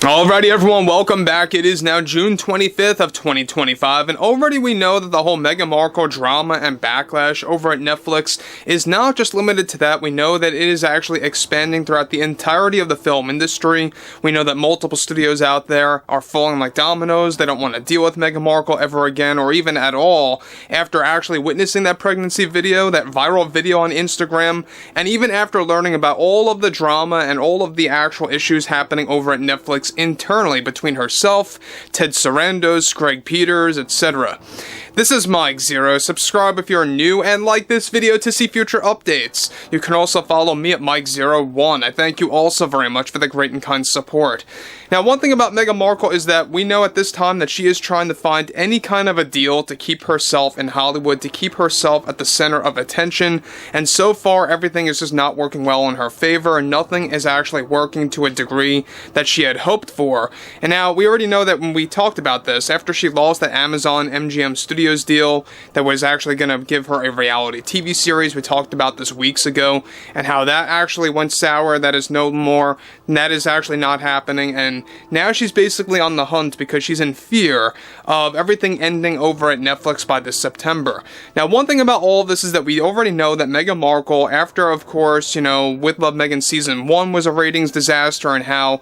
Alrighty everyone, welcome back. It is now June 25th of 2025, and already we know that the whole Meghan Markle drama and backlash over at Netflix is not just limited to that. We know that it is actually expanding throughout the entirety of the film industry. We know that multiple studios out there are falling like dominoes. They don't want to deal with Meghan Markle ever again, or even at all, after actually witnessing that pregnancy video, that viral video on Instagram, and even after learning about all of the drama and all of the actual issues happening over at Netflix internally between herself, Ted Sarandos, Greg Peters, etc. This is Mike Zero. Subscribe if you're new and like this video to see future updates. You can also follow me at Mike01. I thank you also very much for the great and kind support. Now, one thing about Meghan Markle is that we know at this time that she is trying to find any kind of a deal to keep herself in Hollywood, to keep herself at the center of attention, and so far everything is just not working well in her favor, and nothing is actually working to a degree that she had hoped for. And now, we already know that when we talked about this, after she lost that Amazon MGM Studios deal that was actually going to give her a reality TV series, we talked about this weeks ago, and how that actually went sour. That is no more, and that is actually not happening, and now she's basically on the hunt because she's in fear of everything ending over at Netflix by this September. Now, one thing about all of this is that we already know that Meghan Markle, after, of course, With Love Meghan Season 1 was a ratings disaster, and how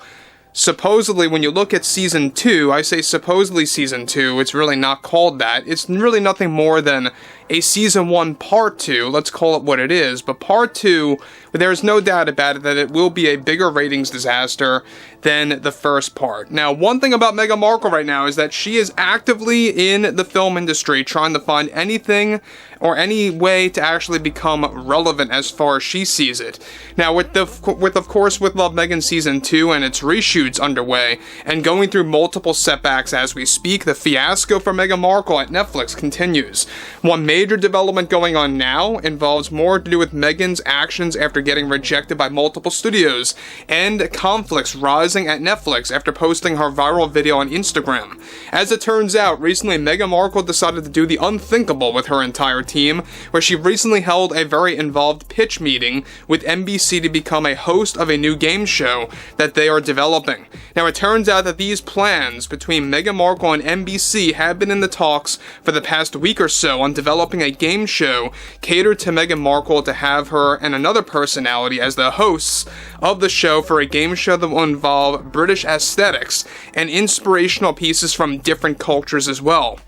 supposedly, when you look at Season 2, I say supposedly Season 2, it's really not called that. It's really nothing more than a Season 1 Part 2, let's call it what it is, but Part 2, there's no doubt about it that it will be a bigger ratings disaster than the first part. Now, one thing about Meghan Markle right now is that she is actively in the film industry trying to find anything or any way to actually become relevant as far as she sees it. Now, with of course, With Love Meghan Season 2 and its reshoots underway, and going through multiple setbacks as we speak, the fiasco for Meghan Markle at Netflix continues. One major development going on now involves more to do with Meghan's actions after getting rejected by multiple studios, and conflicts rising at Netflix after posting her viral video on Instagram. As it turns out, recently Meghan Markle decided to do the unthinkable with her entire team, where she recently held a very involved pitch meeting with NBC to become a host of a new game show that they are developing. Now, it turns out that these plans between Meghan Markle and NBC have been in the talks for the past week or so on developing a game show catered to Meghan Markle to have her and another personality as the hosts of the show, for a game show that will involve British aesthetics and inspirational pieces from different cultures as well.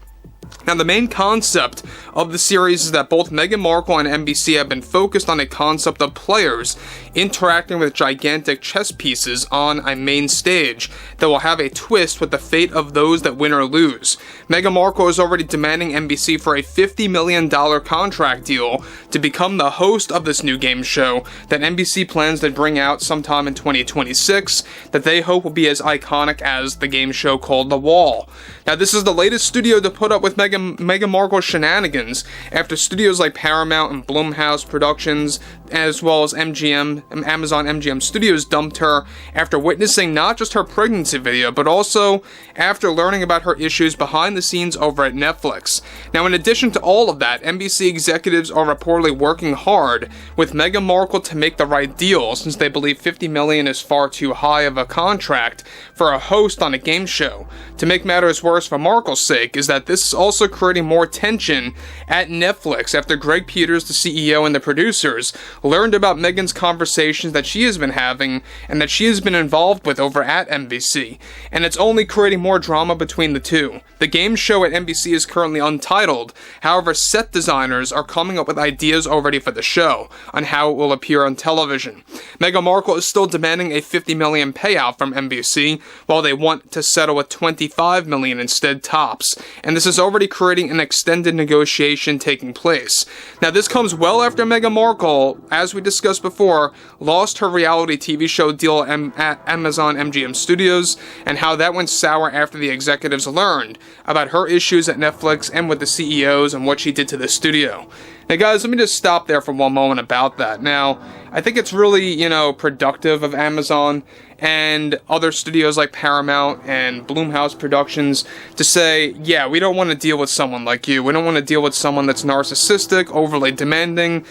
Now, the main concept of the series is that both Meghan Markle and NBC have been focused on a concept of players interacting with gigantic chess pieces on a main stage that will have a twist with the fate of those that win or lose. Meghan Markle is already demanding NBC for a $50 million contract deal to become the host of this new game show that NBC plans to bring out sometime in 2026, that they hope will be as iconic as the game show called The Wall. Now, this is the latest studio to put up with Meghan Markle's shenanigans, after studios like Paramount and Blumhouse Productions, as well as Amazon MGM Studios, dumped her after witnessing not just her pregnancy video, but also after learning about her issues behind the scenes over at Netflix. Now, in addition to all of that, NBC executives are reportedly working hard with Meghan Markle to make the right deal, since they believe $50 million is far too high of a contract for a host on a game show. To make matters worse for Markle's sake is that this is also creating more tension at Netflix after Greg Peters, the CEO, and the producers learned about Meghan's conversations that she has been having and that she has been involved with over at NBC, and it's only creating more drama between the two. The game show at NBC is currently untitled. However, set designers are coming up with ideas already for the show on how it will appear on television. Meghan Markle is still demanding a $50 million payout from NBC, while they want to settle at $25 million instead tops, and this is already creating an extended negotiation taking place. Now, this comes well after Meghan Markle, as we discussed before, lost her reality TV show deal at Amazon MGM Studios, and how that went sour after the executives learned about her issues at Netflix and with the CEOs and what she did to the studio. Now, guys, let me just stop there for one moment about that. Now, I think it's really, productive of Amazon and other studios like Paramount and Blumhouse Productions to say, yeah, we don't want to deal with someone like you. We don't want to deal with someone that's narcissistic, overly demanding,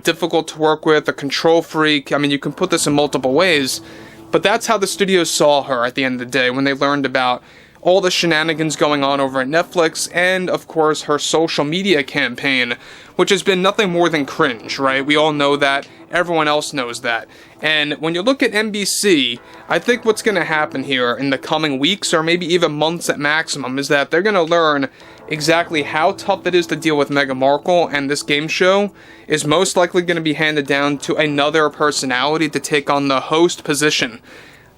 difficult to work with, a control freak. I mean, you can put this in multiple ways. But that's how the studios saw her at the end of the day when they learned about all the shenanigans going on over at Netflix, and of course her social media campaign, which has been nothing more than cringe, right? We all know that. Everyone else knows that. And when you look at NBC, I think what's going to happen here in the coming weeks, or maybe even months at maximum, is that they're going to learn exactly how tough it is to deal with Meghan Markle, and this game show is most likely going to be handed down to another personality to take on the host position.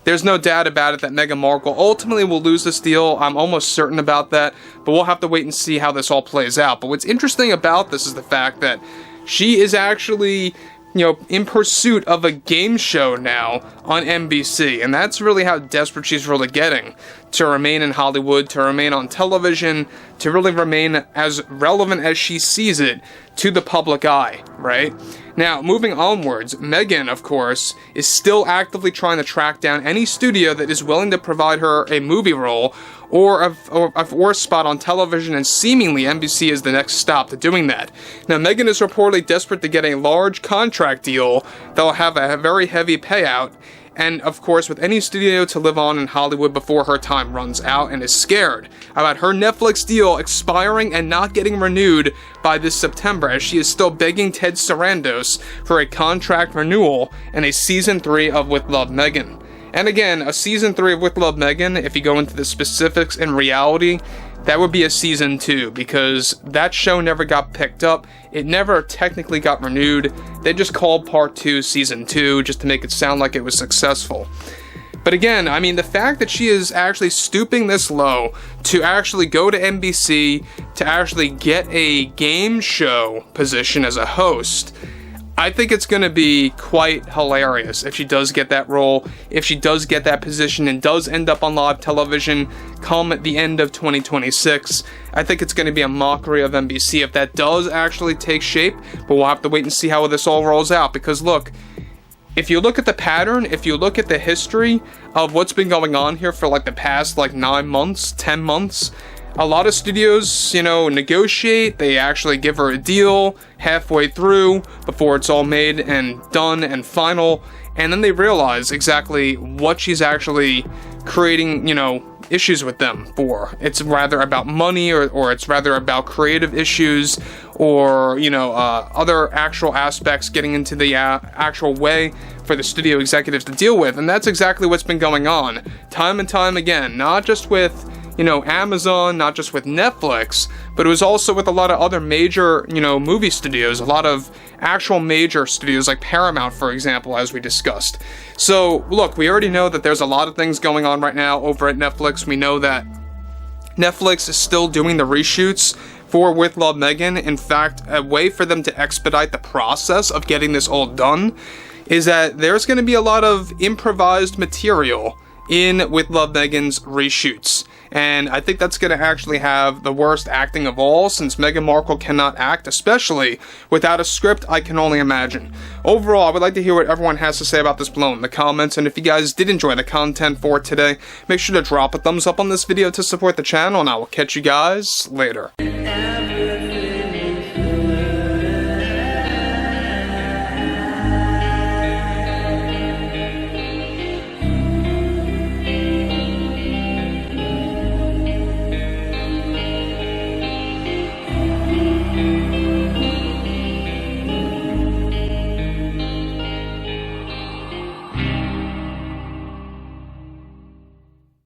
There's no doubt about it that Meghan Markle ultimately will lose this deal. I'm almost certain about that, but we'll have to wait and see how this all plays out. But what's interesting about this is the fact that she is actually, in pursuit of a game show now on NBC, and that's really how desperate she's really getting to remain in Hollywood, to remain on television, to really remain as relevant as she sees it to the public eye, right? Now, moving onwards, Meghan, of course, is still actively trying to track down any studio that is willing to provide her a movie role or a spot on television, and seemingly NBC is the next stop to doing that. Now, Meghan is reportedly desperate to get a large contract deal that will have a very heavy payout, and of course with any studio to live on in Hollywood before her time runs out, and is scared about her Netflix deal expiring and not getting renewed by this September, as she is still begging Ted Sarandos for a contract renewal and a season 3 of With Love, Meghan. And again, a season 3 of With Love, Meghan, if you go into the specifics in reality, that would be a season 2, because that show never got picked up. It never technically got renewed. They just called part 2 season 2 just to make it sound like it was successful. But again, I mean, the fact that she is actually stooping this low to actually go to NBC, to actually get a game show position as a host, I think it's going to be quite hilarious if she does get that role, if she does get that position and does end up on live television come at the end of 2026. I think it's going to be a mockery of NBC if that does actually take shape, but we'll have to wait and see how this all rolls out, because look, if you look at the pattern, if you look at the history of what's been going on here for like the past 9 months, 10 months, a lot of studios, negotiate, they actually give her a deal halfway through before it's all made and done and final, and then they realize exactly what she's actually creating, issues with them for. It's rather about money, or it's rather about creative issues, or, other actual aspects getting into the actual way for the studio executives to deal with, and that's exactly what's been going on time and time again, not just with Amazon, not just with Netflix, but it was also with a lot of other major, movie studios, a lot of actual major studios like Paramount, for example, as we discussed. So, look, we already know that there's a lot of things going on right now over at Netflix. We know that Netflix is still doing the reshoots for With Love, Meghan. In fact, a way for them to expedite the process of getting this all done is that there's going to be a lot of improvised material in With Love, Meghan's reshoots. And I think that's going to actually have the worst acting of all, since Meghan Markle cannot act, especially without a script, I can only imagine. Overall, I would like to hear what everyone has to say about this below in the comments, and if you guys did enjoy the content for today, make sure to drop a thumbs up on this video to support the channel, and I will catch you guys later.